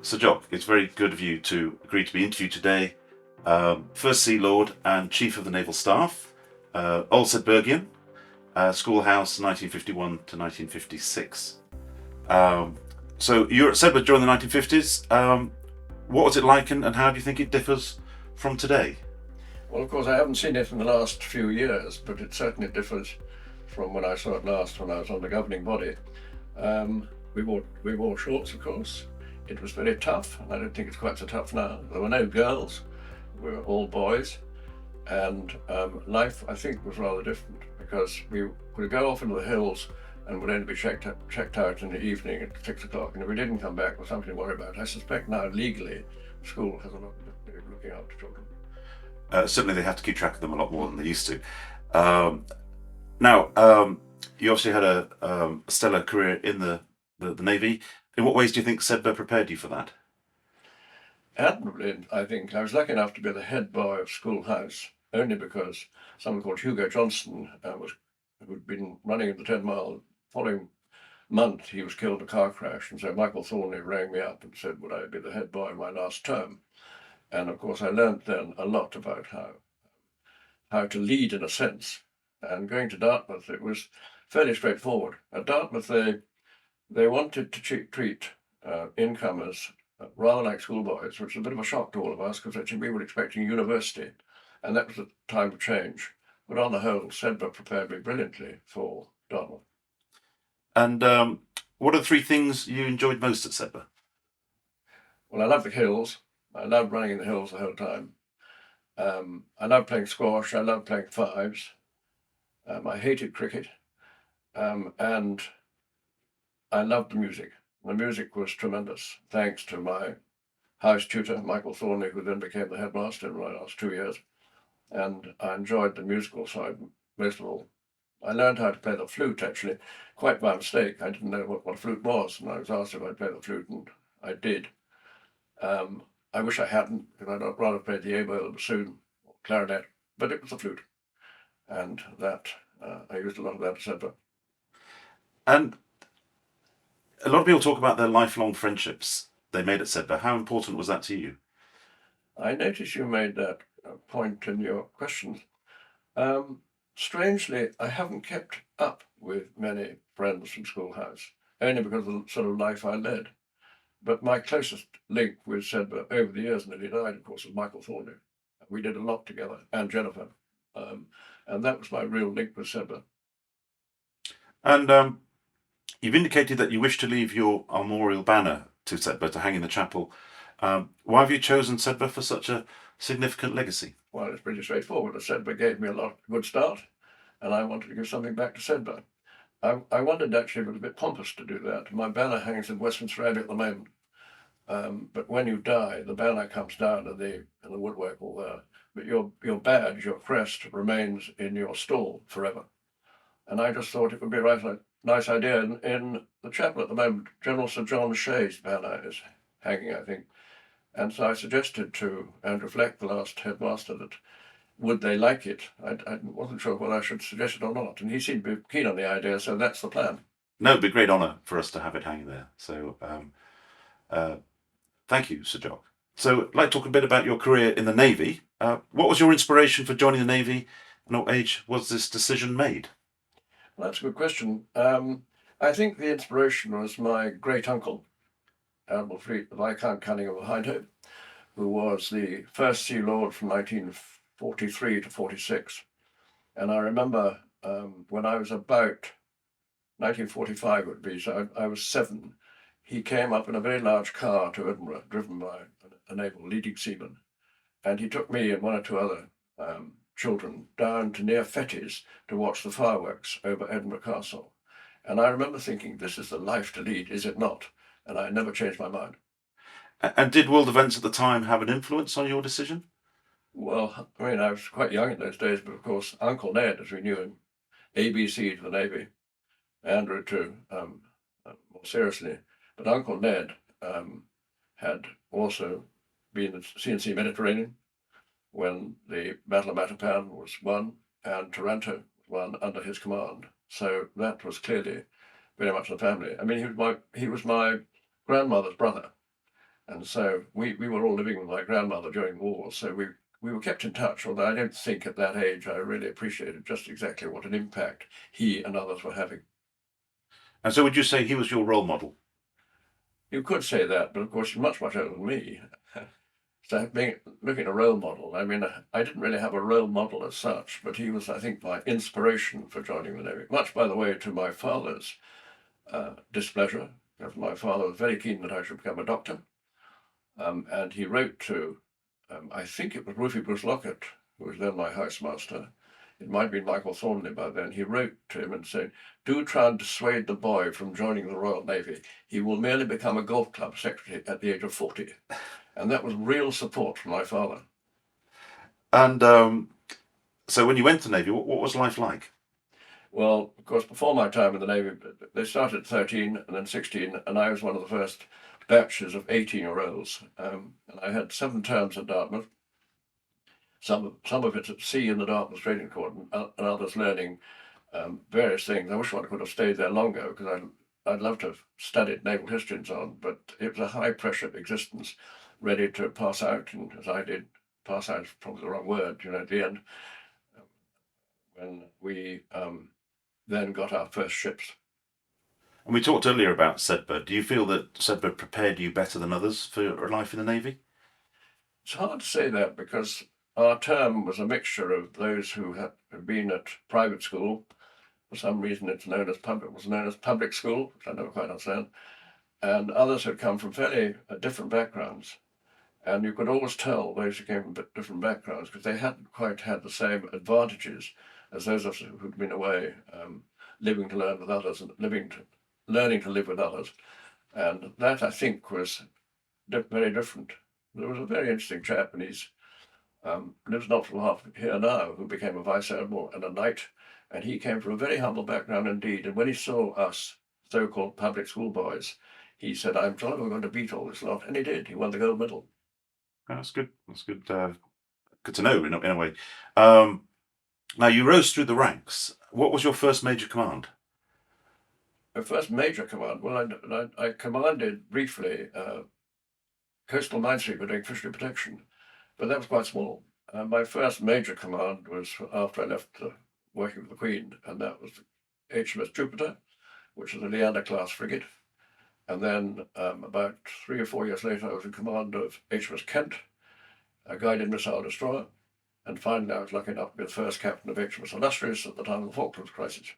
So, Jock, it's very good of you to agree to be interviewed today. First Sea Lord and Chief of the Naval Staff, Old Sedbergian, Schoolhouse 1951 to 1956. So you were at Sedberg during the 1950s. What was it like and how do you think it differs from today? Well, of course, I haven't seen it in the last few years, but it certainly differs from when I saw it last when I was on the governing body. We wore shorts, of course. It was very tough, and I don't think it's quite so tough now. There were no girls, we were all boys, and life, I think, was rather different because we would go off into the hills and would only be checked out in the evening at 6 o'clock, and if we didn't come back, was something to worry about. I suspect now, legally, school has a lot to do with looking after children. Certainly, they have to keep track of them a lot more than they used to. Now, you obviously had a stellar career in the Navy. In what ways do you think Sedberg prepared you for that? Admirably, I think. I was lucky enough to be the head boy of Schoolhouse, only because someone called Hugo Johnston who'd been running in the 10 Mile. Following month, he was killed in a car crash, and so Michael Thornley rang me up and said, would I be the head boy in my last term? And of course, I learned then a lot about how to lead in a sense. And going to Dartmouth, it was fairly straightforward. At Dartmouth, they wanted to treat incomers rather like schoolboys, which was a bit of a shock to all of us because actually we were expecting university, and that was a time of change. But on the whole, Sedberg prepared me brilliantly for Dartmouth. And what are the three things you enjoyed most at Sedberg? Well, I loved the hills. I loved running in the hills the whole time. I loved playing squash. I loved playing fives. I hated cricket. And I loved the music. The music was tremendous, thanks to my house tutor, Michael Thornley, who then became the headmaster in my last 2 years. And I enjoyed the musical side most of all. I learned how to play the flute, actually, quite by mistake. I didn't know what a flute was, and I was asked if I'd play the flute, and I did. I wish I hadn't, because I'd rather played the oboe or bassoon or clarinet, but it was the flute. And that, I used a lot of that at Sedberg. And a lot of people talk about their lifelong friendships they made at Sedberg. How important was that to you? I noticed you made that point in your questions. Strangely, I haven't kept up with many friends from Schoolhouse, only because of the sort of life I led. But my closest link with Sedberg over the years, nearly died, of course, was Michael Thornley. We did a lot together, and Jennifer. And that was my real link with Sedberg. And you've indicated that you wish to leave your armorial banner to Sedberg to hang in the chapel. Why have you chosen Sedberg for such a significant legacy? Well, it's pretty straightforward. Sedberg gave me a good start, and I wanted to give something back to Sedberg. I wondered actually if it was a bit pompous to do that. My banner hangs in Westminster Abbey at the moment. But when you die, the banner comes down and the woodwork all there. But your badge, your crest, remains in your stall forever. And I just thought it would be a nice idea. In the chapel at the moment, General Sir John Shea's banner is hanging, I think. And so I suggested to Andrew Fleck, the last headmaster, that would they like it? I wasn't sure whether I should suggest it or not. And he seemed to be keen on the idea, so that's the plan. No, it'd be a great honour for us to have it hanging there. So thank you, Sir Jock. So I'd like to talk a bit about your career in the Navy. What was your inspiration for joining the Navy, and at what age was this decision made? Well, that's a good question. I think the inspiration was my great uncle, Admiral Viscount Cunningham of Hindhope, who was the first Sea Lord from 1943 to 46. And I remember when I was about 1945 it would be, so I was 7, he came up in a very large car to Edinburgh, driven by a naval leading seaman. And he took me and one or two other children down to near Fettes to watch the fireworks over Edinburgh Castle. And I remember thinking, this is the life to lead, is it not? And I never changed my mind. And did world events at the time have an influence on your decision? Well, I mean, I was quite young in those days, but of course, Uncle Ned, as we knew him, ABC to the Navy, Andrew too, more seriously. But Uncle Ned had also been at CNC Mediterranean when the Battle of Matapan was won and Taranto was won under his command. So that was clearly very much in the family. I mean, he was my grandmother's brother, And so we were all living with my grandmother during the war, so we were kept in touch, although I don't think at that age I really appreciated just exactly what an impact he and others were having. And so would you say he was your role model? You could say that, but of course he's much, much older than me. So looking at a role model, I mean, I didn't really have a role model as such, but he was, I think, my inspiration for joining the Navy, much, by the way, to my father's displeasure, because my father was very keen that I should become a doctor. And he wrote to, I think it was Rufy Bruce Lockett, who was then my housemaster. It might have been Michael Thornley by then. He wrote to him and said, "Do try and dissuade the boy from joining the Royal Navy. He will merely become a golf club secretary at the age of 40. And that was real support from my father. And so when you went to the Navy, what was life like? Well, of course, before my time in the Navy, they started at 13 and then 16, and I was one of the first batches of 18-year-olds. And I had 7 terms at Dartmouth. Some of it at sea in the Dartmouth Trading Court, and others learning various things. I wish I could have stayed there longer, because I'd love to have studied naval history and so on, but it was a high pressure existence, ready to pass out, and as I did, pass out is probably the wrong word, at the end, when we then got our first ships. And we talked earlier about Sedberg. Do you feel that Sedberg prepared you better than others for life in the Navy? It's hard to say that, because our term was a mixture of those who had been at private school. For some reason, it was known as public school, which I never quite understand. And others had come from fairly different backgrounds. And you could always tell those who came from different backgrounds, because they hadn't quite had the same advantages as those of us who'd been away, living to learn with others and learning to live with others. And that, I think, was very different. There was a very interesting chap, and he's lives not far here now, who became a vice admiral and a knight, and he came from a very humble background indeed. And when he saw us so-called public school boys, he said, "I'm sure we're going to beat all this lot," and he did. He won the gold medal. That's good. That's good. Good to know in a way. Now you rose through the ranks. What was your first major command? My first major command, well, I commanded briefly coastal minesweeper for doing fishery protection, but that was quite small. My first major command was after I left working with the Queen, and that was HMS Jupiter, which was a Leander class frigate. And then about 3 or 4 years later, I was in command of HMS Kent, a guided missile destroyer. And finally, I was lucky enough to be the first captain of HMS Illustrious at the time of the Falklands crisis.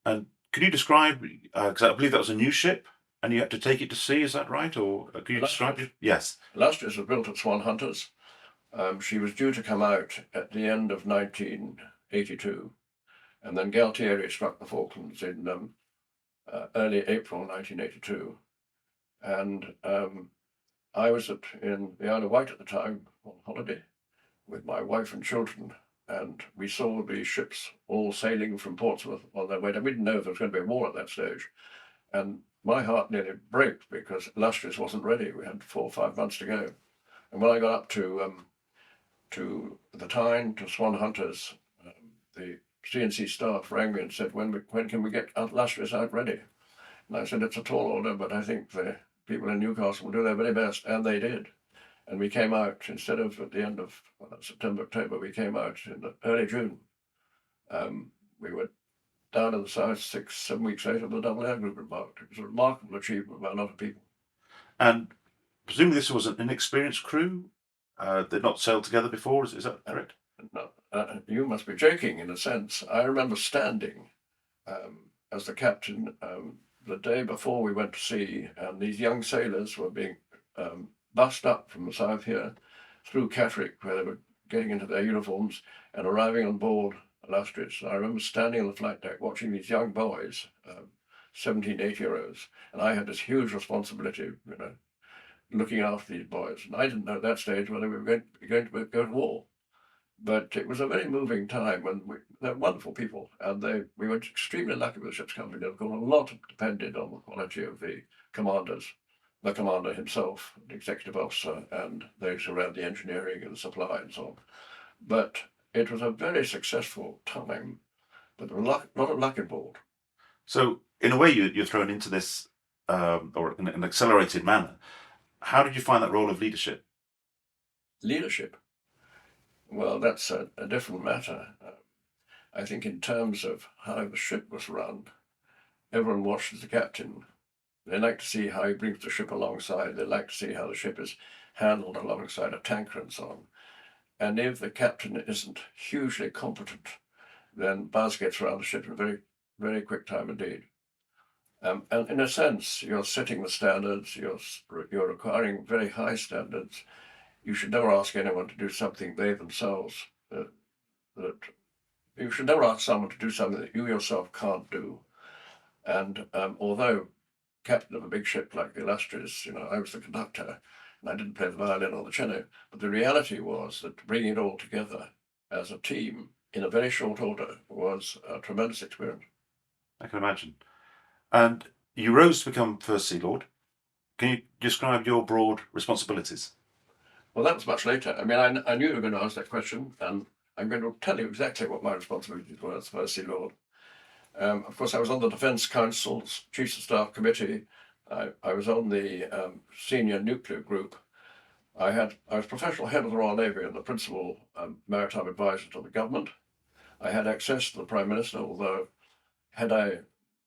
And could you describe, because I believe that was a new ship, and you had to take it to sea, is that right? Or could you describe it? Yes. Illustrious was built at Swan Hunters. She was due to come out at the end of 1982, and then Galtieri struck the Falklands in early April 1982. And I was in the Isle of Wight at the time on holiday with my wife and children, and we saw the ships all sailing from Portsmouth on their way. We didn't know if there was going to be a war at that stage. And my heart nearly broke, because Illustrious wasn't ready. We had 4 or 5 months to go. And when I got up to the Tyne, to Swan Hunters, the CNC staff rang me and said, when can we get Illustrious out ready? And I said, it's a tall order, but I think the people in Newcastle will do their very best, and they did. And we came out, instead of at the end of September, October, we came out in early June. We were down in the south 6, 7 weeks later, the double air group embarked. It was a remarkable achievement by a lot of people. And presumably this was an inexperienced crew? They'd not sailed together before, is that correct? No, you must be joking in a sense. I remember standing as the captain the day before we went to sea, and these young sailors were being bussed up from the south here through Catterick, where they were getting into their uniforms and arriving on board Illustrious. I remember standing on the flight deck watching these young boys, 17, 8-year-olds, and I had this huge responsibility, looking after these boys. And I didn't know at that stage whether we were going to go to war. But it was a very moving time, and they're wonderful people, and we were extremely lucky with the ship's company. Of course, a lot depended on the quality of the commanders, the commander himself, the executive officer, and those who ran the engineering and the supply and so on. But it was a very successful time, but there was a lot of luck involved. So, in a way, you're thrown into this, or in an accelerated manner. How did you find that role of leadership? Leadership, well, that's a different matter. I think in terms of how the ship was run, everyone watches the captain. They like to see how he brings the ship alongside. They like to see how the ship is handled alongside a tanker and so on. And if the captain isn't hugely competent, then buzz gets around the ship in a very, very quick time indeed. And in a sense, you're setting the standards, you're requiring very high standards. You should never ask anyone to do something they themselves, that you should never ask someone to do something that you yourself can't do. And although captain of a big ship like the Illustrious, I was the conductor and I didn't play the violin or the cello, but the reality was that bringing it all together as a team in a very short order was a tremendous experience. I can imagine. And you rose to become First Sea Lord. Can you describe your broad responsibilities? Well, that was much later. I mean, I knew you were going to ask that question, and I'm going to tell you exactly what my responsibilities were as First Sea Lord. Of course, I was on the Defence Council's Chiefs of Staff Committee. I was on the senior nuclear group. I was professional head of the Royal Navy and the principal maritime advisor to the government. I had access to the Prime Minister, although had I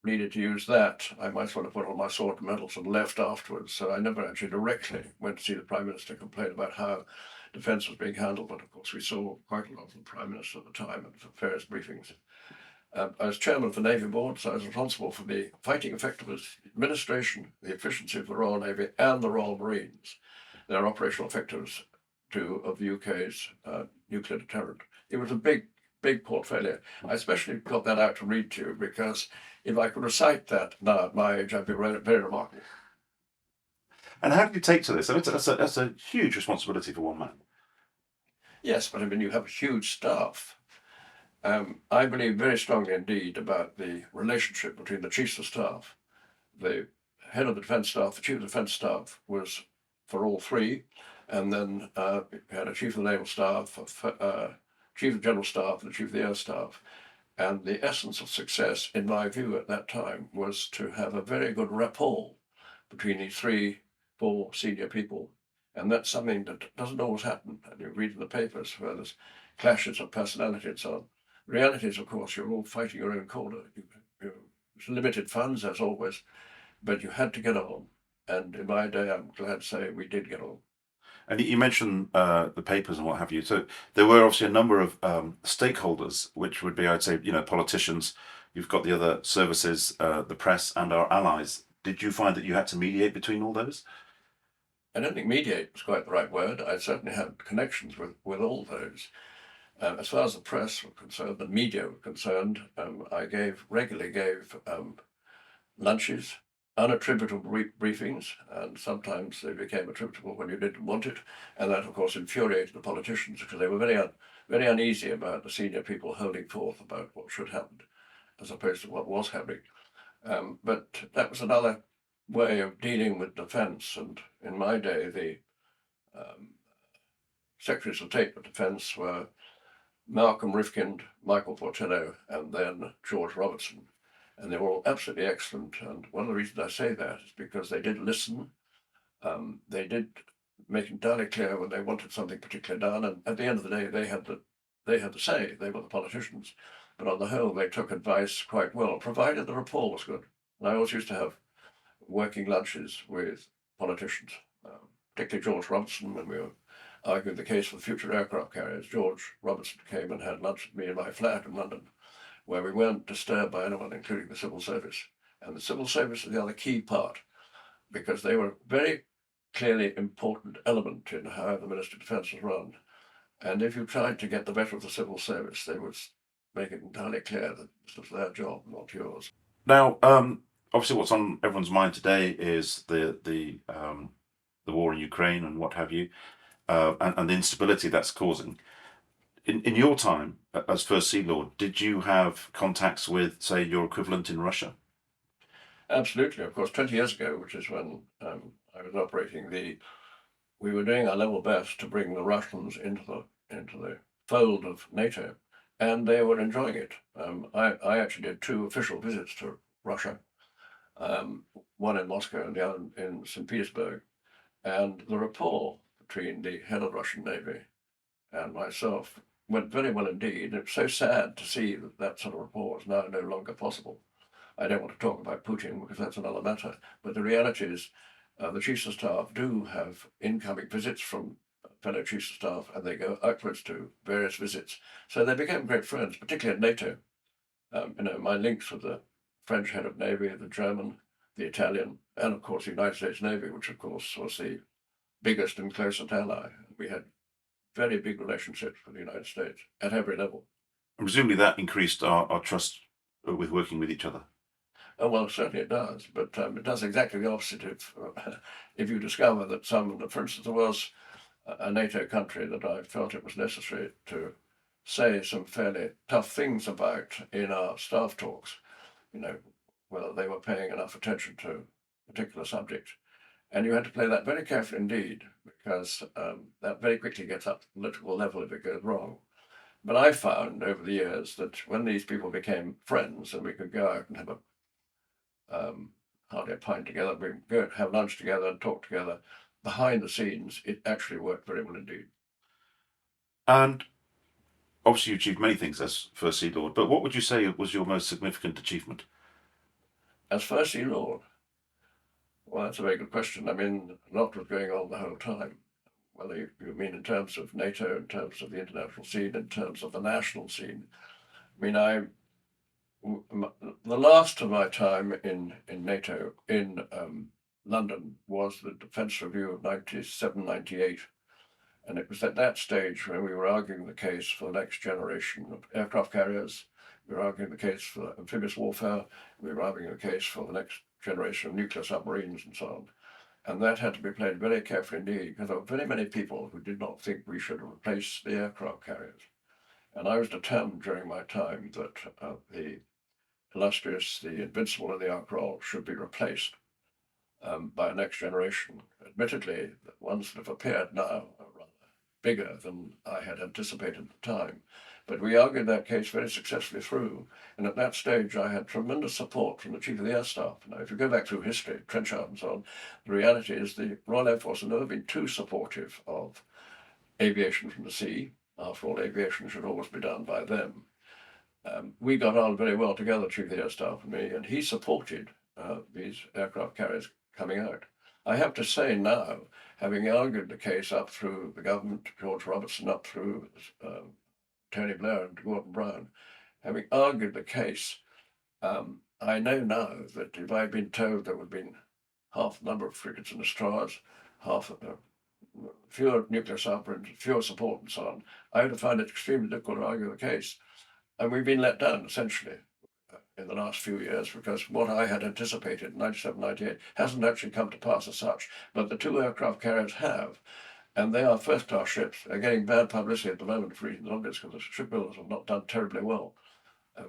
needed to use that, I might as well have put on my sword and medals and left afterwards. So I never actually directly went to see the Prime Minister complain about how defence was being handled. But of course, we saw quite a lot of the Prime Minister at the time at various briefings. I was chairman of the Navy Board, so I was responsible for the fighting effectiveness, administration, the efficiency of the Royal Navy and the Royal Marines, their operational effectiveness of the UK's nuclear deterrent. It was a big portfolio. I especially got that out to read to you because if I could recite that now at my age, I'd be very, very remarkable. And how did you take to this? I mean, that's a huge responsibility for one man. Yes, but I mean, you have a huge staff. I believe very strongly indeed about the relationship between the chiefs of staff. The head of the defence staff, the chief of the defence staff was for all three, and then we had a chief of the naval staff, chief of general staff, and the chief of the air staff. And the essence of success, in my view at that time, was to have a very good rapport between these 4 senior people. And that's something that doesn't always happen. And you read in the papers where there's clashes of personality and so on. The reality is, of course, you're all fighting your own corner. It's limited funds, as always, but you had to get on. And in my day, I'm glad to say we did get on. And you mentioned the papers and what have you. So there were obviously a number of stakeholders, which would be, I'd say, politicians. You've got the other services, the press, and our allies. Did you find that you had to mediate between all those? I don't think mediate was quite the right word. I certainly had connections with all those. As far as the press were concerned, the media were concerned, I regularly gave lunches, unattributable briefings, and sometimes they became attributable when you didn't want it, and that of course infuriated the politicians because they were very uneasy about the senior people holding forth about what should happen as opposed to what was happening. But that was another way of dealing with defence, and in my day the Secretaries of State for Defence were Malcolm Rifkind, Michael Portillo, and then George Robertson. And they were all absolutely excellent. And one of the reasons I say that is because they did listen. They did make entirely clear when they wanted something particularly done. And at the end of the day, they had the say. They were the politicians. But on the whole, they took advice quite well, provided the rapport was good. And I always used to have working lunches with politicians, particularly George Robertson, when we were arguing the case for the future aircraft carriers. George Robertson came and had lunch with me in my flat in London, where we weren't disturbed by anyone, including the civil service. And the civil service is the other key part, because they were a very clearly important element in how the Ministry of Defence was run. And if you tried to get the better of the civil service, they would make it entirely clear that this was their job, not yours. Now, obviously, what's on everyone's mind today is the war in Ukraine and what have you, and the instability that's causing. In your time as First Sea Lord, did you have contacts with, say, your equivalent in Russia? Absolutely. Of course, 20 years ago, which is when I was operating, we were doing our level best to bring the Russians into the fold of NATO, and they were enjoying it. I actually did 2 official visits to Russia, one in Moscow and the other in St. Petersburg. And the rapport between the head of the Russian Navy and myself went very well indeed. It's so sad to see that that sort of rapport is now no longer possible. I don't want to talk about Putin because that's another matter, but the reality is the chiefs of staff do have incoming visits from fellow chiefs of staff, and they go outwards to various visits. So they became great friends, particularly at NATO. My links with the French head of Navy, the German, the Italian, and of course the United States Navy, which of course was the biggest and closest ally. We had very big relationships with the United States at every level. And presumably that increased our trust with working with each other. Oh, well, certainly it does, but it does exactly the opposite if you discover that for instance, there was a NATO country that I felt it was necessary to say some fairly tough things about in our staff talks, whether they were paying enough attention to a particular subject. And you had to play that very carefully indeed, because that very quickly gets up to the political level if it goes wrong. But I found over the years that when these people became friends and we could go out and have hardly a pint together, we could go have lunch together and talk together, behind the scenes, it actually worked very well indeed. And obviously you achieved many things as First Sea Lord, but what would you say was your most significant achievement? As First Sea Lord? Well, that's a very good question. I mean, a lot was going on the whole time. Whether you mean in terms of NATO, in terms of the international scene, in terms of the national scene. I mean, the last of my time in NATO in London was the Defence Review of 97, 98. And it was at that stage when we were arguing the case for the next generation of aircraft carriers. We were arguing the case for amphibious warfare. We were arguing the case for the next generation of nuclear submarines and so on. And that had to be played very carefully indeed, because there were very many people who did not think we should replace the aircraft carriers. And I was determined during my time that the Illustrious, the Invincible, and the Admiral should be replaced by a next generation. Admittedly, the ones that have appeared now are rather bigger than I had anticipated at the time. But we argued that case very successfully through. And at that stage, I had tremendous support from the Chief of the Air Staff. Now, if you go back through history, Trenchard and so on, the reality is the Royal Air Force has never been too supportive of aviation from the sea. After all, aviation should always be done by them. We got on very well together, Chief of the Air Staff and me, and he supported these aircraft carriers coming out. I have to say now, having argued the case up through the government, George Robertson, up through Tony Blair and Gordon Brown, having argued the case, I know now that if I'd been told there would have been half the number of frigates and destroyers, fewer nuclear submarines, fewer support and so on, I would have found it extremely difficult to argue the case. And we've been let down, essentially, in the last few years, because what I had anticipated in 97, 98 hasn't actually come to pass as such. But the two aircraft carriers have, and they are first-class ships. They're getting bad publicity at the moment for reasons obvious, because the shipbuilders have not done terribly well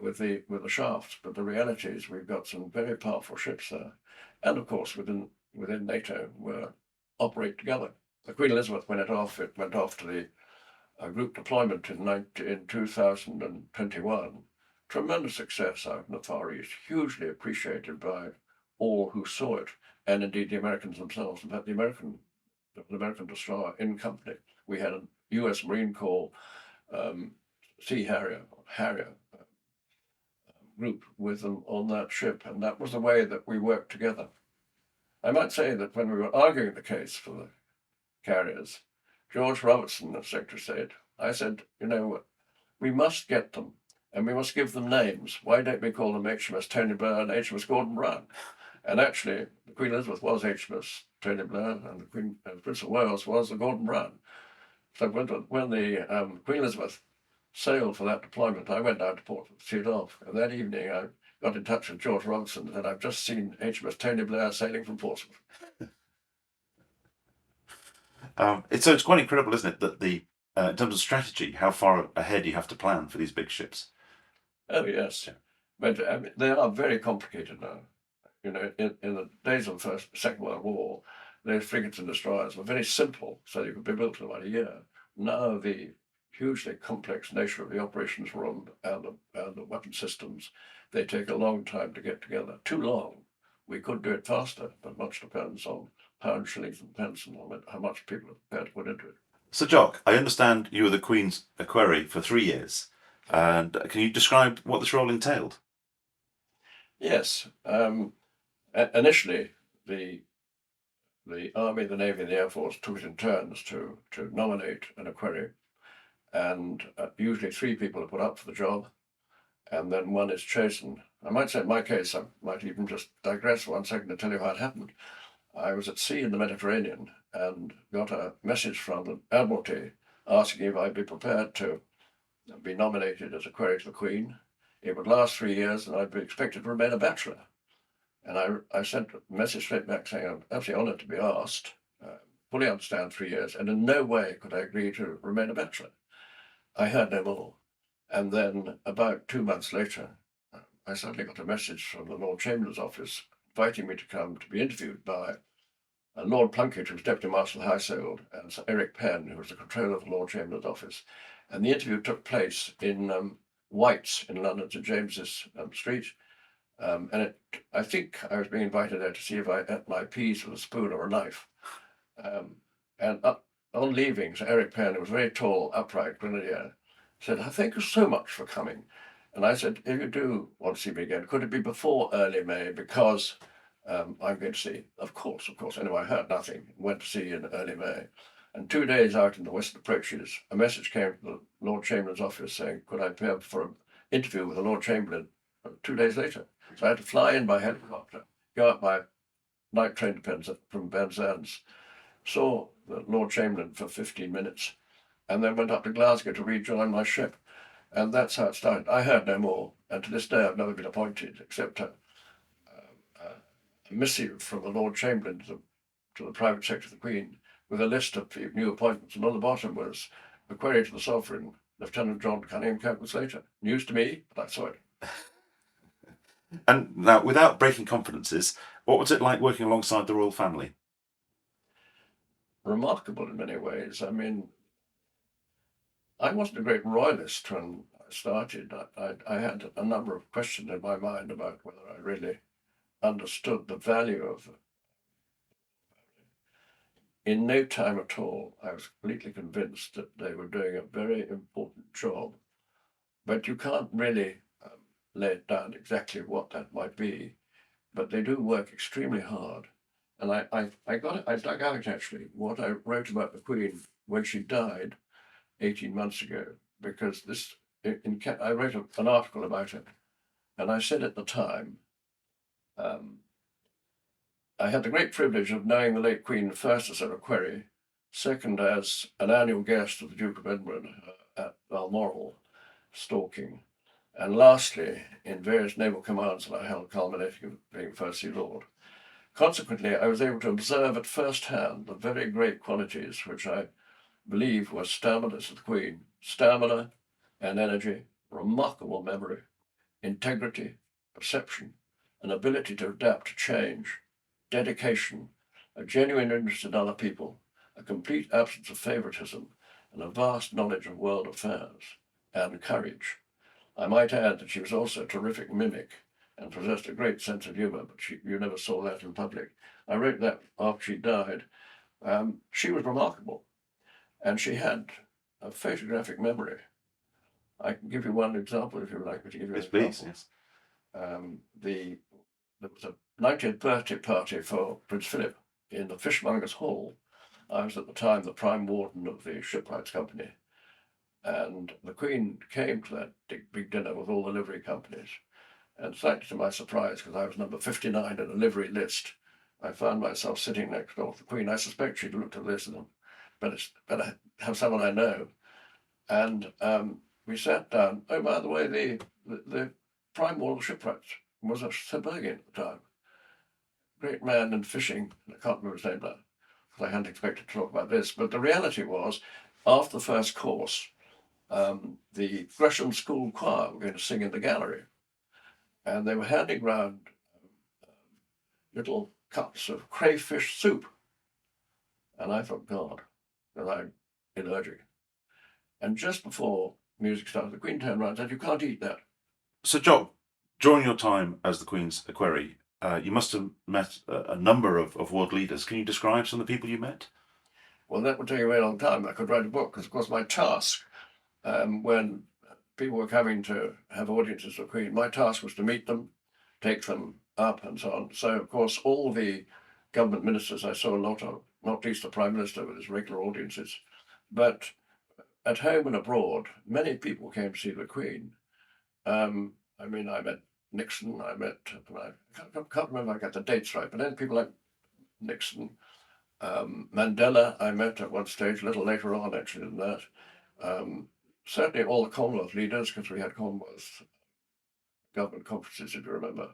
with the shafts. But the reality is we've got some very powerful ships there. And of course, within NATO, we operate together. The Queen Elizabeth, when it went off to the group deployment in 2021. Tremendous success out in the Far East, hugely appreciated by all who saw it, and indeed the Americans themselves. In fact, the American destroyer in company, we had a U.S. Marine Corps Sea Harrier group with them on that ship, and that was the way that we worked together. I might say that when we were arguing the case for the carriers, George Robertson, the Secretary of State, I said, we must get them and we must give them names. Why don't we call them HMS Tony Blair and HMS Gordon Brown? And actually, the Queen Elizabeth was HMS Tony Blair and the Prince of Wales was the Gordon Brown. So when the Queen Elizabeth sailed for that deployment, I went down to Portsmouth to see it off. And that evening, I got in touch with George Robertson and said, I've just seen HMS Tony Blair sailing from Portsmouth. It's quite incredible, isn't it, that in terms of strategy, how far ahead you have to plan for these big ships. Oh yes, yeah. But they are very complicated now. In the days of the Second World War, those frigates and destroyers were very simple, so they could be built in about a year. Now the hugely complex nature of the operations room and the weapon systems, they take a long time to get together. Too long. We could do it faster, but much depends on pounds, shillings, and pence, and how much people are prepared to put into it. So, Jock, I understand you were the Queen's Equerry for 3 years. And can you describe what this role entailed? Yes. Initially, the Army, the Navy, and the Air Force took it in turns to nominate an equerry, and usually 3 people are put up for the job, and then one is chosen. I might say in my case, I might even just digress for 1 second to tell you how it happened. I was at sea in the Mediterranean and got a message from the Admiralty asking if I'd be prepared to be nominated as equerry to the Queen. It would last 3 years, and I'd be expected to remain a bachelor. And I sent a message straight back saying I'm absolutely honoured to be asked, fully understand 3 years, and in no way could I agree to remain a bachelor. I heard no more. And then about 2 months later, I suddenly got a message from the Lord Chamberlain's office inviting me to come to be interviewed by Lord Plunkett, who was Deputy Master of the Household, and Sir Eric Penn, who was the Controller of the Lord Chamberlain's office. And the interview took place in White's in London, St James's Street. I think I was being invited there to see if I ate my peas with a spoon or a knife. On leaving, Sir Eric Penn, who was a very tall, upright grenadier, said, "Thank you so much for coming." And I said, "If you do want to see me again, could it be before early May? Because I'm going to see." Of course. Anyway, I heard nothing. Went to see in early May. And 2 days out in the Western Approaches, a message came from the Lord Chamberlain's office saying, could I appear for an interview with the Lord Chamberlain 2 days later? So I had to fly in by helicopter, go up by night train from Penzance, saw the Lord Chamberlain for 15 minutes, and then went up to Glasgow to rejoin my ship. And that's how it started. I heard no more, and to this day I've never been appointed, except a missive from the Lord Chamberlain to the Private Secretary of the Queen with a list of new appointments, and on the bottom was a query to the Sovereign, Lieutenant John Cunningham, Captain Slater. News to me, but I saw it. And now, without breaking confidences, what was it like working alongside the royal family? Remarkable in many ways. I mean, I wasn't a great royalist when I started. I had a number of questions in my mind about whether I really understood the value of it. In no time at all, I was completely convinced that they were doing a very important job. But you can't really lay it down exactly what that might be. But they do work extremely hard. And I dug out actually what I wrote about the Queen when she died 18 months ago, because I wrote an article about it, and I said at the time, I had the great privilege of knowing the late Queen first as her equerry, second as an annual guest of the Duke of Edinburgh at Balmoral, Stalking, and lastly in various naval commands that I held, culminating in being First Sea Lord. Consequently, I was able to observe at first hand the very great qualities which I believe were stamina to the Queen: stamina and energy, remarkable memory, integrity, perception, an ability to adapt to change, dedication, a genuine interest in other people, a complete absence of favoritism, and a vast knowledge of world affairs, and courage. I might add that she was also a terrific mimic and possessed a great sense of humour, but you never saw that in public. I wrote that after she died. She was remarkable, and she had a photographic memory. I can give you one example if you would like me to give you an Yes, example. please. Yes. There was a 90th birthday party for Prince Philip in the Fishmongers' Hall. I was at the time the Prime Warden of the Shipwrights Company, and the Queen came to that big dinner with all the livery companies. And slightly to my surprise, because I was number 59 in a livery list, I found myself sitting next door to the Queen. I suspect she'd looked at this and better have someone I know. And we sat down. Oh, by the way, the Prime Warden of Shipwrights was a Sir Bergen at the time. Great man in fishing. I can't remember his name now, because I hadn't expected to talk about this. But the reality was, after the first course, the Gresham School Choir were going to sing in the gallery. And they were handing round little cups of crayfish soup. And I thought, God, that I'm allergic. And just before music started, the Queen turned around and said, "You can't eat that." So, Jock, during your time as the Queen's Equerry, you must have met a number of world leaders. Can you describe some of the people you met? Well, that would take a very long time. I could write a book because, of course, my task when people were coming to have audiences with the Queen, my task was to meet them, take them up, and so on. So, of course, all the government ministers I saw a lot of, not least the Prime Minister with his regular audiences. But at home and abroad, many people came to see the Queen. I mean, I met Nixon, I can't remember if I got the dates right, but then people like Nixon, Mandela, I met at one stage, a little later on actually than that. Certainly all the Commonwealth leaders, because we had Commonwealth government conferences, if you remember.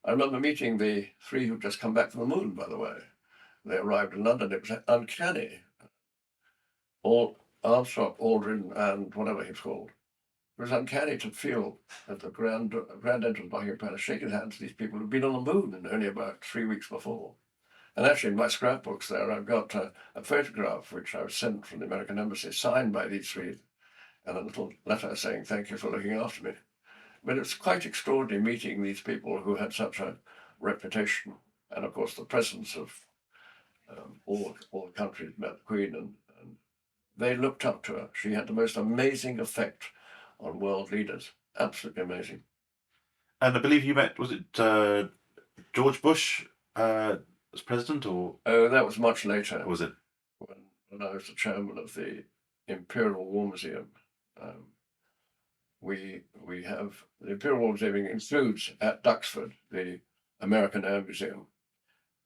I remember meeting the three who'd just come back from the moon, by the way. They arrived in London. It was uncanny. All Armstrong, Aldrin, and whatever he was called. It was uncanny to feel at the grand entrance of Buckingham Palace, shaking hands with these people who'd been on the moon and only about 3 weeks before. And actually, in my scrapbooks there, I've got a photograph which I was sent from the American Embassy, signed by these three, and a little letter saying, "Thank you for looking after me." But it's quite extraordinary meeting these people who had such a reputation. And of course, the presence of all the countries met the Queen, and they looked up to her. She had the most amazing effect on world leaders. Absolutely amazing. And I believe you met, was it George Bush as president, or? Oh, that was much later. Was it? When I was the chairman of the Imperial War Museum. We have the Imperial War Museum includes at Duxford the American Air Museum,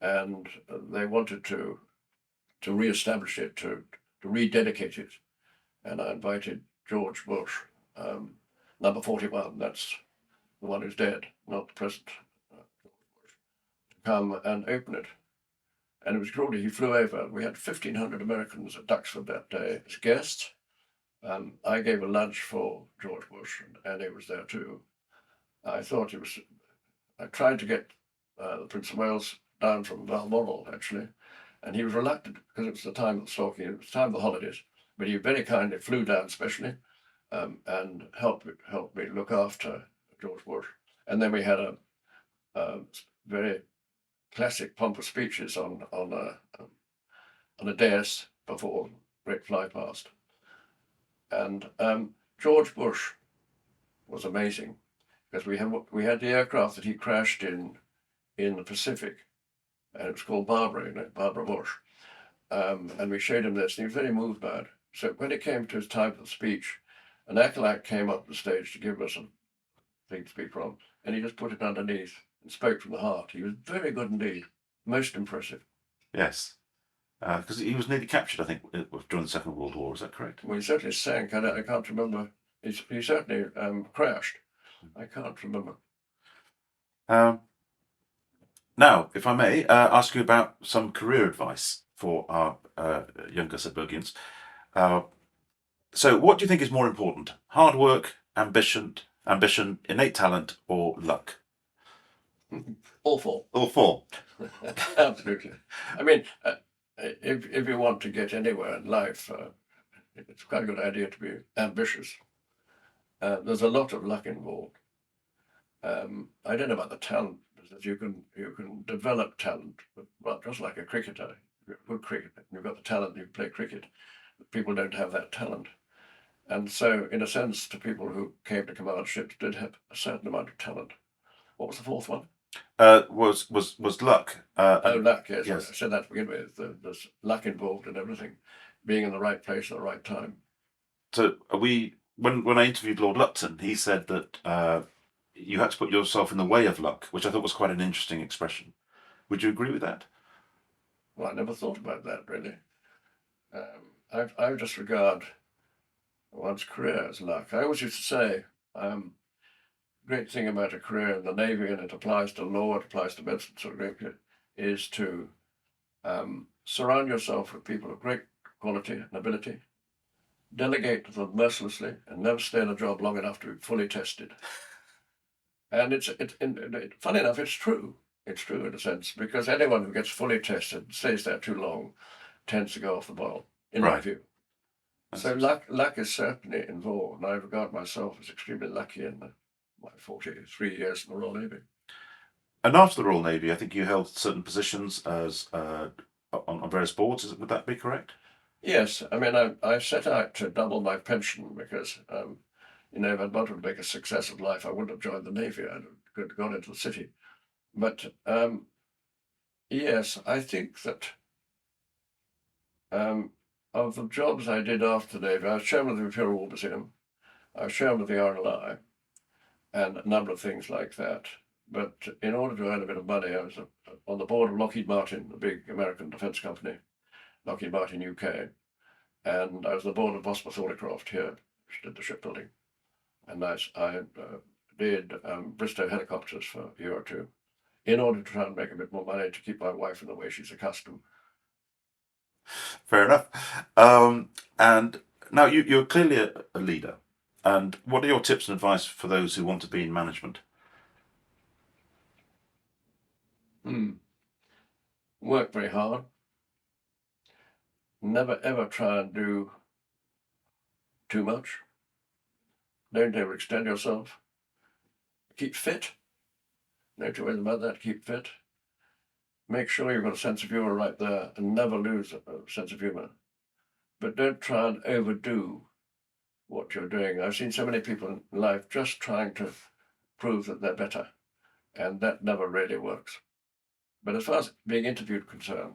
and they wanted to re-establish it, to rededicate it, and I invited George Bush, number 41. That's the one who's dead, not the present, to come and open it. And it was extraordinary. He flew over. We had 1,500 Americans at Duxford that day as guests. I gave a lunch for George Bush, and Annie was there too. I tried to get the Prince of Wales down from Balmoral, actually, and he was reluctant because it was the time of stalking, it was the time of the holidays. But he very kindly flew down specially and helped me look after George Bush. And then we had a very classic pompous speeches on a dais before great flypast. And George Bush was amazing because we had the aircraft that he crashed in the Pacific, and it was called Barbara Bush. And we showed him this, and he was very moved by it. So when it came to his time for the speech, an acolyte came up the stage to give us a thing to speak from, and he just put it underneath and spoke from the heart. He was very good indeed, most impressive. Yes. Because he was nearly captured, I think, during the Second World War. Is that correct? Well, he certainly sank. I can't remember. He certainly crashed. I can't remember. Now, if I may ask you about some career advice for our younger Sudburgians. So, what do you think is more important? Hard work, ambition, innate talent, or luck? All four. All four. Absolutely. I mean, if you want to get anywhere in life, it's quite a good idea to be ambitious. There's a lot of luck involved. I don't know about the talent, because you can develop talent, but just like a cricketer, you're a good cricketer, you've got the talent, you play cricket. People don't have that talent. And so, in a sense, the people who came to command ships did have a certain amount of talent. What was the fourth one? Was luck. Luck, yes. Yes. I said that to begin with. There's luck involved in everything, being in the right place at the right time. So when I interviewed Lord Lupton, he said that you had to put yourself in the way of luck, which I thought was quite an interesting expression. Would you agree with that? Well, I never thought about that, really. I just regard one's career as luck. I always used to say, great thing about a career in the Navy, and it applies to law, it applies to medicine, sort of, is to surround yourself with people of great quality and ability, delegate to them mercilessly, and never stay in a job long enough to be fully tested. And funny enough, it's true. It's true in a sense, because anyone who gets fully tested, stays there too long, tends to go off the boil, in my view. So luck is certainly involved, and I regard myself as extremely lucky in my 43 years in the Royal Navy. And after the Royal Navy, I think you held certain positions as on various boards. Would that be correct? Yes, I mean, I set out to double my pension because, if I'd wanted to make a success of life, I wouldn't have joined the Navy. I'd have gone into the city. But yes, I think that of the jobs I did after the Navy, I was chairman of the Imperial War Museum, I was chairman of the RLI, and a number of things like that. But in order to earn a bit of money, I was on the board of Lockheed Martin, the big American defense company, Lockheed Martin UK, and I was on the board of Vosper Thornycroft here, which did the shipbuilding. And I did Bristow helicopters for a year or two in order to try and make a bit more money to keep my wife in the way she's accustomed. Fair enough. And now you're clearly a leader. And what are your tips and advice for those who want to be in management? Work very hard. Never ever try and do too much. Don't overextend yourself. Keep fit. No two ways about that. Keep fit. Make sure you've got a sense of humor right there and never lose a sense of humor. But don't try and overdo what you're doing. I've seen so many people in life just trying to prove that they're better, and that never really works. But as far as being interviewed concerned,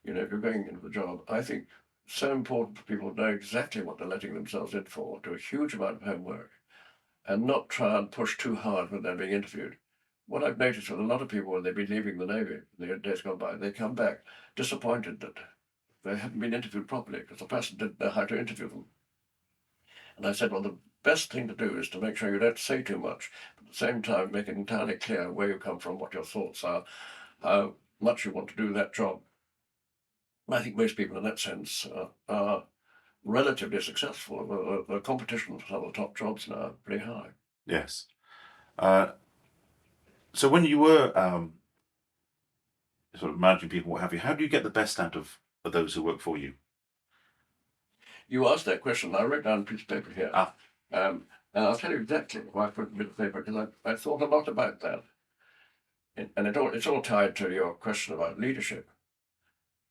if you're going into the job, I think it's so important for people to know exactly what they're letting themselves in for, do a huge amount of homework, and not try and push too hard when they're being interviewed. What I've noticed with a lot of people when they've been leaving the Navy in the days gone by, they come back disappointed that they haven't been interviewed properly because the person didn't know how to interview them. And I said, well, the best thing to do is to make sure you don't say too much, but at the same time make it entirely clear where you come from, what your thoughts are, how much you want to do that job. And I think most people in that sense are relatively successful. The competition for some of the top jobs now are pretty high. Yes. So when you were sort of managing people, what have you, how do you get the best out of those who work for you? You asked that question. I wrote down a piece of paper here. And I'll tell you exactly why I put a bit of paper, because I thought a lot about that. And it's all tied to your question about leadership.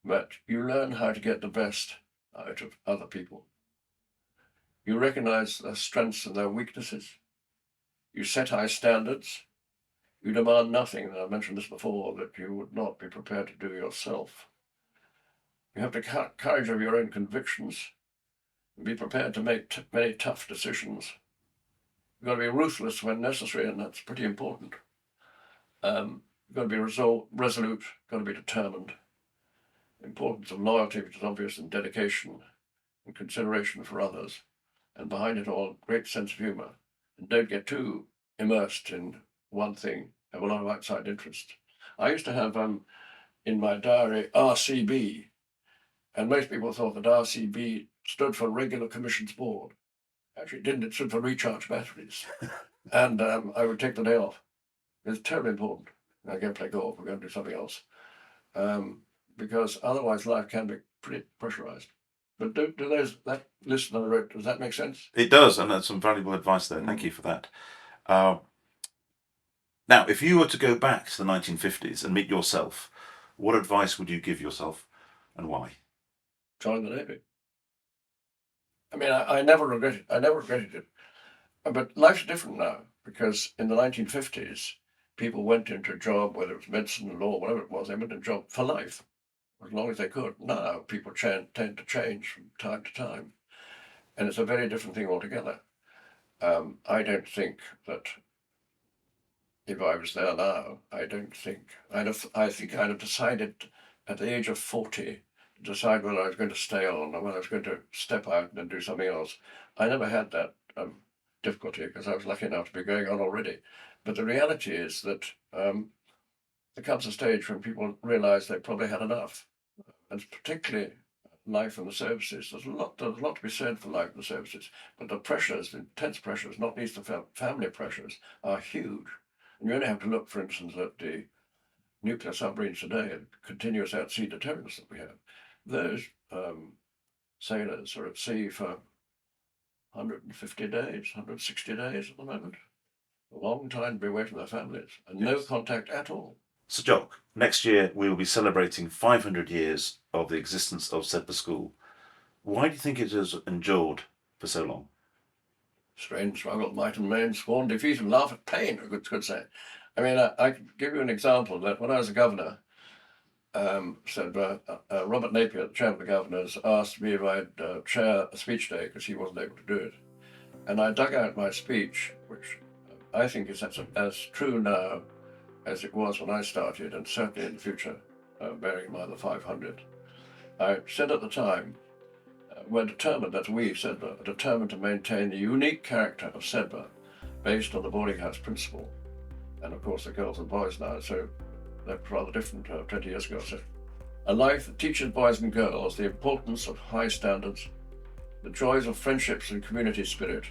But you learn how to get the best out of other people. You recognize their strengths and their weaknesses. You set high standards. You demand nothing, and I mentioned this before, that you would not be prepared to do yourself. You have the courage of your own convictions and be prepared to make many tough decisions. You've got to be ruthless when necessary, and that's pretty important. You've got to be resolute, got to be determined. The importance of loyalty, which is obvious, and dedication and consideration for others. And behind it all, great sense of humor. And don't get too immersed in one thing, have a lot of outside interest. I used to have in my diary RCB, and most people thought that RCB stood for Regular Commissions Board. Actually, it didn't. It stood for Recharge Batteries. And I would take the day off. It's terribly important. I go play golf, we're going to do something else. Because otherwise life can be pretty pressurized. But do that list that I wrote, does that make sense? It does, and that's some valuable advice there. Thank you for that. Now, if you were to go back to the 1950s and meet yourself, what advice would you give yourself and why? Join the Navy. I mean, I never regretted it. But life's different now, because in the 1950s, people went into a job, whether it was medicine, law, whatever it was, they went into a job for life, as long as they could. Now, people tend to change from time to time. And it's a very different thing altogether. I don't think that if I was there now, I think I'd have decided at the age of 40 to decide whether I was going to stay on or whether I was going to step out and do something else. I never had that difficulty because I was lucky enough to be going on already. But the reality is that there comes a stage when people realize they probably had enough, and particularly life in the services. There's a lot to be said for life in the services, but the pressures, the intense pressures, not least the family pressures, are huge. And you only have to look, for instance, at the nuclear submarines today and continuous at-sea deterrence that we have. Those sailors are at sea for 150 days, 160 days at the moment. a long time to be away from their families, and no contact at all. So, Jock, next year we will be celebrating 500 years of the existence of Sedbergh School. Why do you think it has endured for so long? Strange struggle, might and main, scorn, defeat, and laugh at pain, I could say. I mean, I could give you an example that when I was a governor, Robert Napier, the chairman of the governors, asked me if I'd chair a speech day because he wasn't able to do it. And I dug out my speech, which I think is as true now as it was when I started, and certainly in the future, bearing in mind the 500. I said at the time, we're determined, that's we, Sedbergh, are determined to maintain the unique character of Sedbergh based on the boarding house principle. And of course, the girls and boys now, so they're rather different 20 years ago. So, a life that teaches boys and girls the importance of high standards, the joys of friendships and community spirit,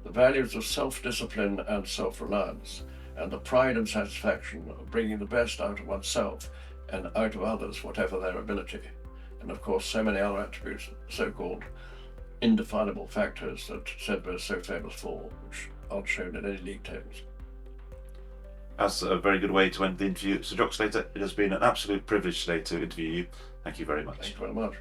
the values of self-discipline and self-reliance, and the pride and satisfaction of bringing the best out of oneself and out of others, whatever their ability. And of course, so many other attributes, so-called indefinable factors that Sedbergh is so famous for, which aren't shown in any league tables. That's a very good way to end the interview. So, Jock Slater, it has been an absolute privilege today to interview you. Thank you very much. Thank you very much.